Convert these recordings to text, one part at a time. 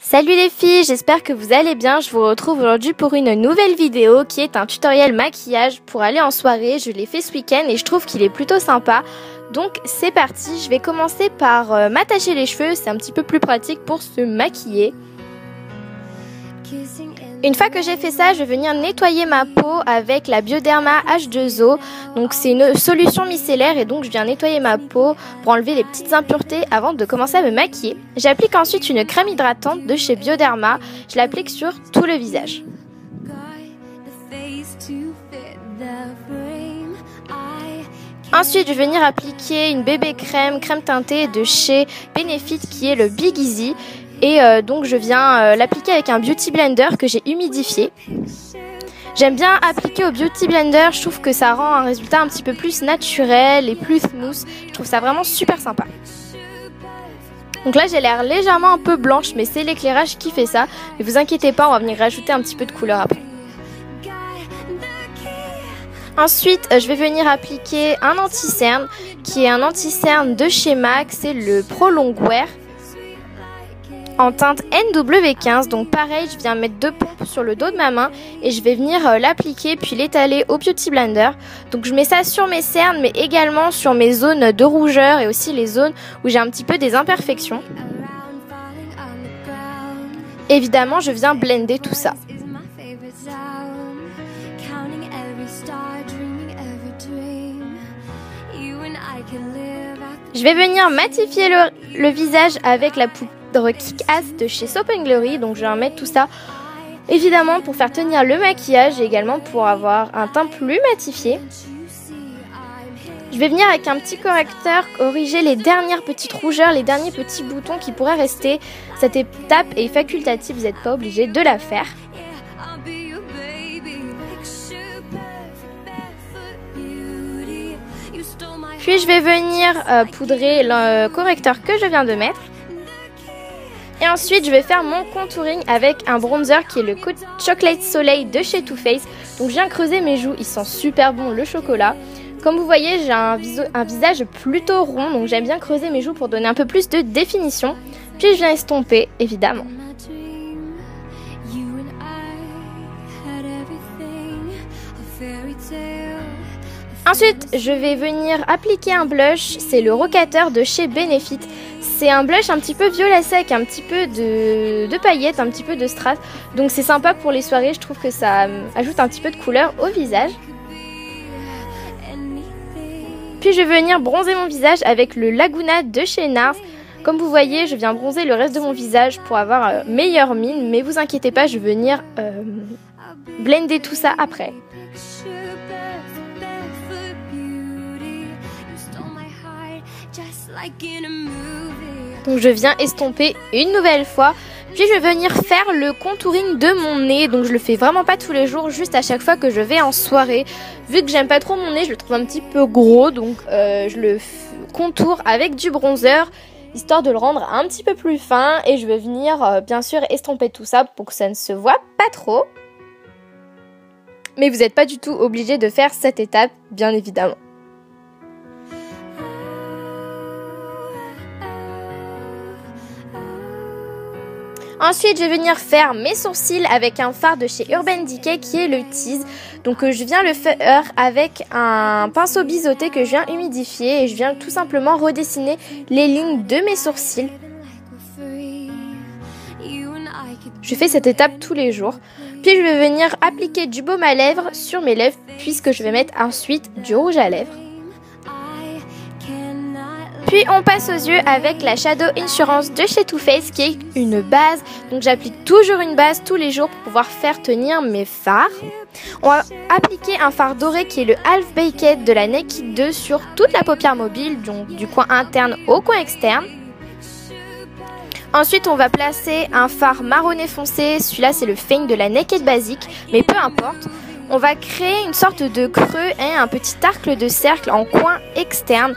Salut les filles, j'espère que vous allez bien. Je vous retrouve aujourd'hui pour une nouvelle vidéo qui est un tutoriel maquillage pour aller en soirée. Je l'ai fait ce week-end et je trouve qu'il est plutôt sympa. Donc c'est parti, je vais commencer par m'attacher les cheveux, c'est un petit peu plus pratique pour se maquiller. Une fois que j'ai fait ça, je vais venir nettoyer ma peau avec la Bioderma H2O. Donc c'est une solution micellaire et donc je viens nettoyer ma peau pour enlever les petites impuretés avant de commencer à me maquiller. J'applique ensuite une crème hydratante de chez Bioderma. Je l'applique sur tout le visage. Ensuite, je vais venir appliquer une bébé crème teintée de chez Benefit qui est le Big Easy. Et donc je viens l'appliquer avec un Beauty Blender que j'ai humidifié. J'aime bien appliquer au Beauty Blender, je trouve que ça rend un résultat un petit peu plus naturel et plus smooth. Je trouve ça vraiment super sympa. Donc là j'ai l'air légèrement un peu blanche, mais c'est l'éclairage qui fait ça. Ne vous inquiétez pas, on va venir rajouter un petit peu de couleur après. Ensuite, je vais venir appliquer un anti-cerne qui est un anti-cerne de chez MAC, c'est le Pro Longwear en teinte NW15. Donc pareil, je viens mettre 2 pompes sur le dos de ma main et je vais venir l'appliquer puis l'étaler au Beauty Blender. Donc je mets ça sur mes cernes mais également sur mes zones de rougeur et aussi les zones où j'ai un petit peu des imperfections. Évidemment, je viens blender tout ça. Je vais venir matifier le visage avec la poudre Kick-Ass de chez Soap & Glory. Donc je vais mettre tout ça évidemment pour faire tenir le maquillage et également pour avoir un teint plus matifié. Je vais venir avec un petit correcteur corriger les dernières petites rougeurs, les derniers petits boutons qui pourraient rester. Cette étape est facultative, vous n'êtes pas obligé de la faire. Puis je vais venir poudrer le correcteur que je viens de mettre. Et ensuite je vais faire mon contouring avec un bronzer qui est le Chocolate Soleil de chez Too Faced. Donc je viens creuser mes joues, il sent super bon le chocolat. Comme vous voyez, j'ai un visage plutôt rond, donc j'aime bien creuser mes joues pour donner un peu plus de définition. Puis je viens estomper évidemment. Ensuite, je vais venir appliquer un blush, c'est le Rocateur de chez Benefit. C'est un blush un petit peu violet sec, un petit peu de paillettes, un petit peu de strass. Donc c'est sympa pour les soirées, je trouve que ça ajoute un petit peu de couleur au visage. Puis je vais venir bronzer mon visage avec le Laguna de chez NARS. Comme vous voyez, je viens bronzer le reste de mon visage pour avoir meilleure mine. Mais vous inquiétez pas, je vais venir blender tout ça après. Donc je viens estomper une nouvelle fois. Puis je vais venir faire le contouring de mon nez. Donc je le fais vraiment pas tous les jours, juste à chaque fois que je vais en soirée. Vu que j'aime pas trop mon nez, je le trouve un petit peu gros. Donc je le contourne avec du bronzer, histoire de le rendre un petit peu plus fin. Et je vais venir bien sûr estomper tout ça pour que ça ne se voit pas trop. Mais vous n'êtes pas du tout obligé de faire cette étape, bien évidemment. Ensuite, je vais venir faire mes sourcils avec un fard de chez Urban Decay qui est le Tease. Donc je viens le faire avec un pinceau biseauté que je viens humidifier et je viens tout simplement redessiner les lignes de mes sourcils. Je fais cette étape tous les jours. Puis je vais venir appliquer du baume à lèvres sur mes lèvres puisque je vais mettre ensuite du rouge à lèvres. Puis on passe aux yeux avec la Shadow Insurance de chez Too Faced qui est une base. Donc j'applique toujours une base tous les jours pour pouvoir faire tenir mes fards. On va appliquer un fard doré qui est le Half Baked de la Naked 2 sur toute la paupière mobile, donc du coin interne au coin externe. Ensuite on va placer un fard marronné foncé, celui-là c'est le Feign de la Naked Basic, mais peu importe. On va créer une sorte de creux et un petit arc de cercle en coin externe.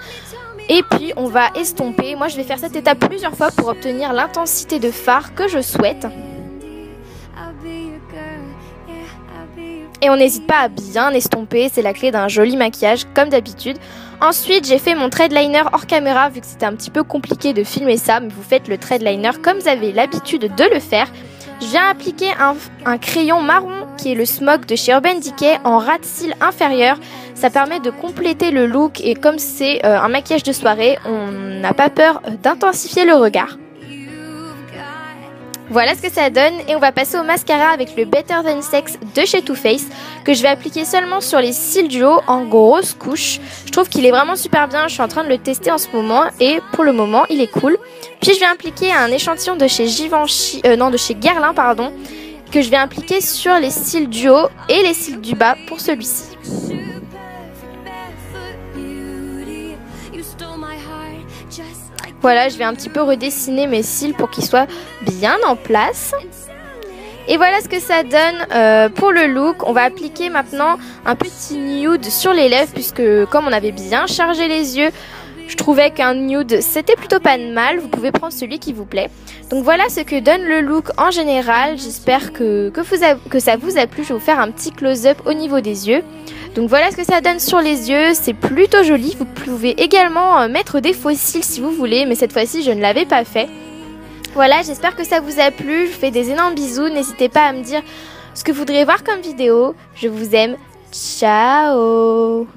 Et puis on va estomper. Moi je vais faire cette étape plusieurs fois pour obtenir l'intensité de fard que je souhaite. Et on n'hésite pas à bien estomper, c'est la clé d'un joli maquillage comme d'habitude. Ensuite, j'ai fait mon trade liner hors caméra vu que c'était un petit peu compliqué de filmer ça, mais vous faites le trade liner comme vous avez l'habitude de le faire. Je viens appliquer un crayon marron qui est le Smog de chez Urban Decay en ras de cils inférieur. Ça permet de compléter le look et comme c'est un maquillage de soirée, on n'a pas peur d'intensifier le regard. Voilà ce que ça donne et on va passer au mascara avec le Better Than Sex de chez Too Faced que je vais appliquer seulement sur les cils du haut en grosse couche. Je trouve qu'il est vraiment super bien, je suis en train de le tester en ce moment et pour le moment il est cool. Puis je vais appliquer un échantillon de chez de chez Guerlain pardon, que je vais appliquer sur les cils du haut et les cils du bas pour celui-ci. Voilà, je vais un petit peu redessiner mes cils pour qu'ils soient bien en place. Et voilà ce que ça donne pour le look. On va appliquer maintenant un petit nude sur les lèvres puisque comme on avait bien chargé les yeux, je trouvais qu'un nude c'était plutôt pas mal. Vous pouvez prendre celui qui vous plaît. Donc voilà ce que donne le look en général. J'espère que ça vous a plu. Je vais vous faire un petit close-up au niveau des yeux. Donc voilà ce que ça donne sur les yeux, c'est plutôt joli. Vous pouvez également mettre des faux cils si vous voulez, mais cette fois-ci je ne l'avais pas fait. Voilà, j'espère que ça vous a plu, je vous fais des énormes bisous. N'hésitez pas à me dire ce que vous voudriez voir comme vidéo. Je vous aime, ciao.